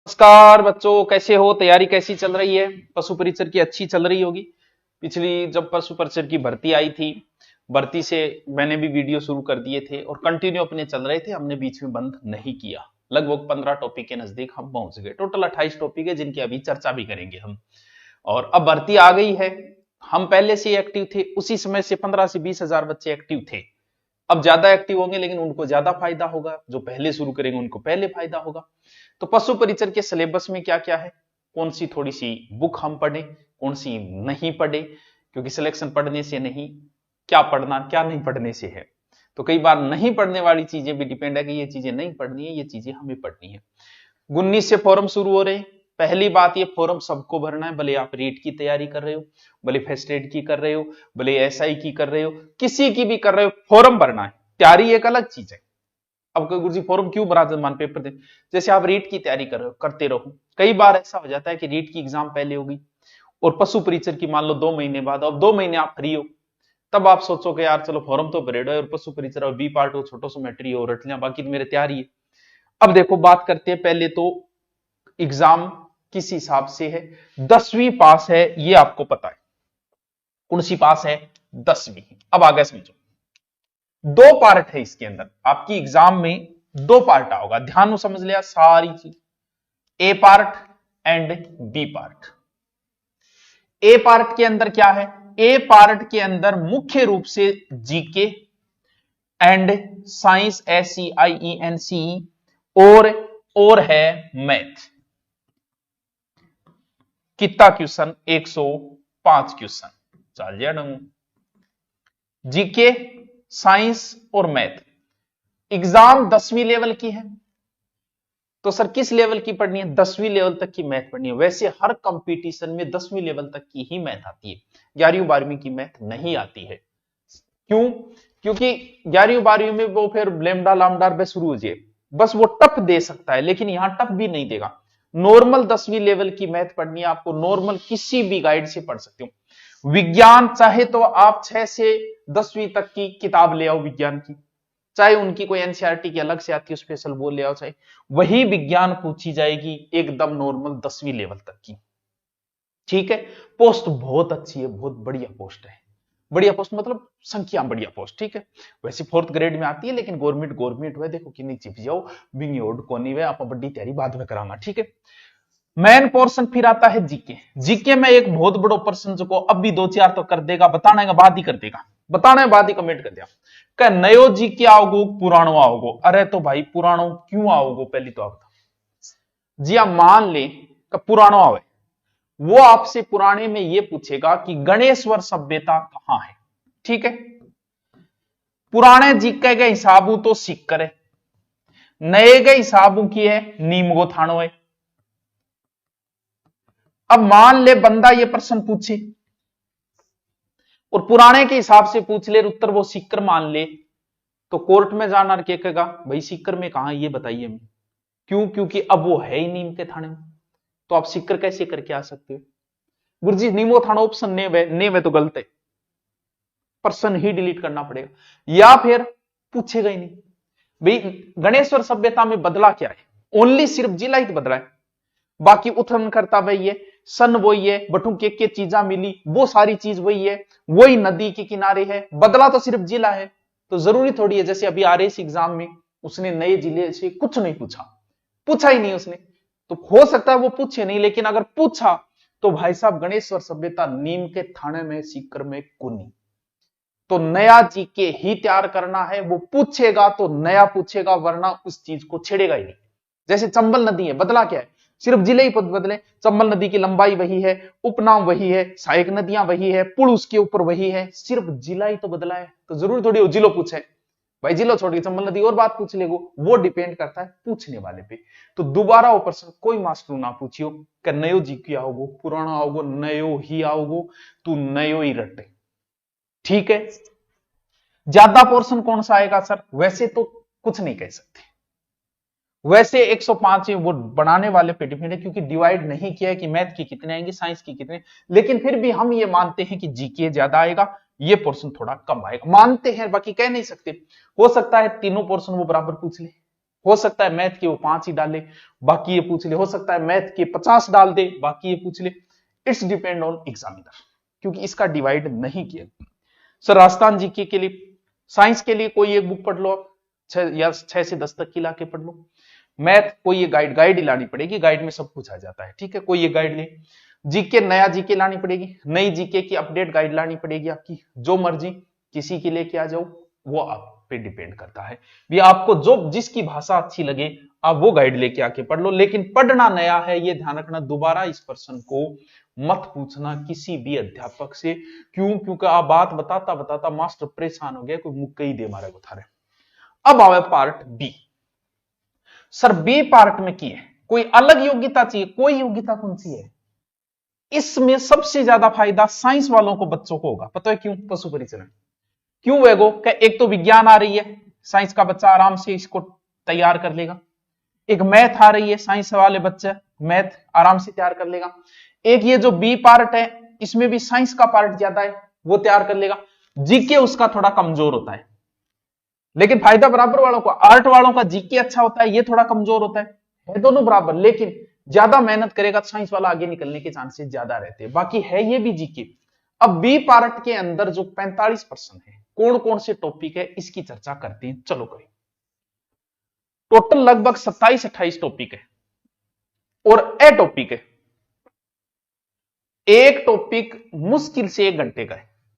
नमस्कार बच्चों, कैसे हो? तैयारी कैसी चल रही है? पशु परिचर की अच्छी चल रही होगी। पिछली जब पशु परिचर की भर्ती आई थी, भर्ती से मैंने भी वीडियो शुरू कर दिए थे और कंटिन्यू अपने चल रहे थे, हमने बीच में बंद नहीं किया। लगभग 15 टॉपिक के नजदीक हम पहुंच गए। टोटल 28 टॉपिक है जिनकी अभी चर्चा भी करेंगे हम। और अब भर्ती आ गई है। हम पहले से एक्टिव थे, उसी समय से 15 से 20 हजार बच्चे एक्टिव थे। अब ज्यादा एक्टिव होंगे लेकिन उनको ज्यादा फायदा होगा, जो पहले शुरू करेंगे उनको पहले फायदा होगा। तो पशु परिचर के सिलेबस में क्या क्या है, कौन सी थोड़ी सी बुक हम पढ़े, कौन सी नहीं पढ़े, क्योंकि सिलेक्शन पढ़ने से नहीं, क्या पढ़ना क्या नहीं पढ़ने से है। तो कई बार नहीं पढ़ने वाली चीजें भी डिपेंड है कि ये चीजें नहीं पढ़नी है, ये चीजें हमें पढ़नी है। 19 से फॉर्म शुरू हो रहे हैं। पहली बात, ये फॉर्म सबको भरना है, भले आप रीट की तैयारी कर रहे हो, भले फर्स्ट एड की कर रहे हो, भले एसआई की कर रहे हो, किसी की भी कर रहे हो, फॉर्म भरना है। तैयारी एक अलग चीज है। अब गुरुजी फॉर्म क्यों भरा? मान पेपर दे, जैसे आप रीट की तैयारी कर रहे हो, करते रहो। कई बार ऐसा हो जाता है कि रीट की एग्जाम पहले होगी और पशु परिचर की मान लो 2 महीने बाद, अब 2 महीने आप फ्री हो, तब आप सोचो कि यार चलो फॉर्म तो भरे और पशु परिचर और बी पार्ट हो, छोटो सो मैट्री हो, रट लिया, बाकी तो मेरे तैयारी है। अब देखो बात करते हैं, पहले तो एग्जाम किस हिसाब से है। 10वीं पास है, ये आपको पता है। कौन सी पास है? 10वीं। अब आगे समझो, 2 पार्ट है इसके अंदर। आपकी एग्जाम में 2 पार्ट होगा, ध्यान से समझ लिया सारी चीज। A part and B part. A part के अंदर क्या है? ए पार्ट के अंदर मुख्य रूप से जीके एंड साइंस, SCIENCE, और है मैथ। कितना क्वेश्चन? 105 क्वेश्चन। चल जा डंगू। जीके, साइंस और मैथ। एग्जाम 10वीं लेवल की है, तो सर किस लेवल की पढ़नी है? 10वीं लेवल तक की मैथ पढ़नी है। वैसे हर कंपटीशन में 10वीं लेवल तक की ही मैथ आती है, 11वीं 12वीं की मैथ नहीं आती है। क्यों? क्योंकि 11वीं 12वीं में वो फिर लेमडा लामडा बस शुरू हो जाए, बस वो टफ दे सकता है, लेकिन यहां टफ भी नहीं देगा। नॉर्मल 10वीं लेवल की मैथ पढ़नी है आपको, नॉर्मल किसी भी गाइड से पढ़ सकते हो। विज्ञान चाहे तो आप 6 से 10वीं तक की किताब ले आओ विज्ञान की, चाहे उनकी कोई एनसीईआरटी की अलग से आती है स्पेशल वो ले आओ, चाहे वही विज्ञान पूछी जाएगी एकदम नॉर्मल 10वीं लेवल तक की। ठीक है, पोस्ट बहुत अच्छी है, बहुत बढ़िया पोस्ट है। बढ़िया पोस्ट मतलब संख्या बढ़िया पोस्ट, ठीक है। वैसे 4th ग्रेड में आती है, लेकिन गवर्नमेंट हुए देखो कि नहीं चिप जाओ बिंग ओड कोनी वे आप बड़ी तैयारी बाद में कराना, ठीक है। मेन पोर्शन फिर आता है जीके। जीके में एक बहुत बड़ो प्रश्न जो को अब भी 2-4 तो कर देगा, बताना है बाद ही कर देगा, बताना है बाद ही कमेंट कर दिया। क्या नयो जीके आओगो पुरानो आओगो? अरे तो भाई पुरानो क्यों आओगो? पहली तो आप जी आप मान ले कि पुरानो आवे, वो आपसे पुराने में ये पूछेगा कि गणेश्वर सभ्यता कहां है, ठीक है। पुराने जीके के हिसाबू तो सिक्कर है, नए के हिसाबू की है नीमगो थानो है। अब मान ले बंदा ये प्रश्न पूछे और पुराने के हिसाब से पूछ ले, उत्तर वो सिक्कर मान ले, तो कोर्ट में जाना कहेगा भाई सिक्कर में कहां ये बताइए हमें। क्यों? क्योंकि अब वो है ही नीम के थाने में, तो आप सिक्कर कैसे करके आ सकते हो? गुरुजी नीमो थाना ऑप्शन नेम है तो गलत है, प्रश्न ही डिलीट करना पड़ेगा, या फिर पूछेगा ही नहीं। भाई गणेश्वर सभ्यता में बदला क्या है? ओनली सिर्फ जिला ही तो बदला है, बाकी उत्खनन करता वही है, सन वही है, बटू के चीजा मिली वो सारी चीज वही है, वही नदी के किनारे है, बदला तो सिर्फ जिला है। तो जरूरी थोड़ी है जैसे अभी RAS एग्जाम में उसने नए जिले से कुछ नहीं पूछा ही नहीं उसने, तो हो सकता है वो पूछे नहीं, लेकिन अगर पूछा तो भाई साहब गणेश्वर सभ्यता नीम के थाने में सीकर में कुनी, तो नया जीके ही तैयार करना है। वो पूछेगा तो नया पूछेगा, वरना उस चीज को छेड़ेगा ही नहीं। जैसे चंबल नदी है, बदला क्या है? सिर्फ जिले ही बदले। चंबल नदी की लंबाई वही है, उपनाम वही है, सहायक नदियां वही है, पुल उसके ऊपर वही है, सिर्फ जिला ही तो बदला है। तो जरूरी थोड़ी हो जिलो पूछे, भाई जिलो छोड़ के चंबल नदी और बात पूछ लेगो, वो डिपेंड करता है पूछने वाले पे। तो दोबारा वो प्रश्न कोई मास्टर ना पूछियो कि नयो जीके आओगो पुराना आओगो, नयो ही आओगो, तू नयो ही रटे, ठीक है। ज्यादा पोर्शन कौन सा आएगा सर? वैसे तो कुछ नहीं कह सकते, वैसे 105 वो बनाने वाले पे डिपेंड है, क्योंकि डिवाइड नहीं किया है कि मैथ की कितने आएंगे, साइंस की कितने, लेकिन फिर भी हम ये मानते हैं कि जीके ज्यादा आएगा, ये पोर्शन थोड़ा कम आएगा, मानते हैं, बाकी कह नहीं सकते। हो सकता है तीनों पोर्शन वो बराबर पूछ ले, हो सकता है मैथ के वो 5 ही डाले, बाकी ये पूछ ले, हो सकता है मैथ के 50 डाल दे, बाकी ये पूछ ले। इट्स डिपेंड ऑन एग्जामिनर, क्योंकि इसका डिवाइड नहीं किया। सर राजस्थान जीके के लिए, साइंस के लिए कोई एक बुक पढ़ लो आप, 6 से 10 तक की लाके पढ़ लो। मैथ कोई ये गाइड ही लानी पड़ेगी, गाइड में सब कुछ आ जाता है, ठीक है, कोई ये गाइड ले। जीके नया जीके लानी पड़ेगी, नई जीके की अपडेट गाइड लानी पड़ेगी आपकी, जो मर्जी किसी की लेके आ जाओ, वो आप पे डिपेंड करता है। भी आपको जो जिसकी भाषा अच्छी लगे आप वो गाइड लेके आके पढ़ लो, लेकिन पढ़ना नया है ये ध्यान रखना, दोबारा इस प्रश्न को मत पूछना किसी भी अध्यापक से। क्यों? क्योंकि आप बात बताता बताता मास्टर परेशान हो गया, कोई मुक्के ही दे मारे थारे। अब आवे part B. Sir B part में की है कोई अलग योग्यता चाहिए, कोई योग्यता कौन सी है? इसमें सबसे ज्यादा फायदा साइंस वालों को, बच्चों को होगा। पता है क्यों? पशु परिचरण। क्यों वेगो? एक तो विज्ञान आ रही है, साइंस का बच्चा आराम से इसको तैयार कर लेगा। एक मैथ आ रही है, साइंस वाले बच्चे मैथ आराम से तैयार कर लेगा। एक ये जो बी पार्ट है, इसमें भी साइंस का पार्ट ज्यादा है, वो तैयार कर लेगा। जीके उसका थोड़ा कमजोर होता है, लेकिन फायदा बराबर वालों को। आर्ट वालों का जीके अच्छा होता है, ये थोड़ा कमजोर होता है दोनों बराबर, लेकिन ज्यादा मेहनत करेगा तो साइंस वाला आगे निकलने के चांसेस ज्यादा रहते हैं। बाकी है ये भी जीके। अब बी पार्ट के अंदर जो 45 प्रश्न है, कौन कौन से टॉपिक है इसकी चर्चा करते हैं, चलो करें। टोटल लगभग 27-28 टॉपिक है और ए टॉपिक है। एक टॉपिक मुश्किल से 1 घंटे का है,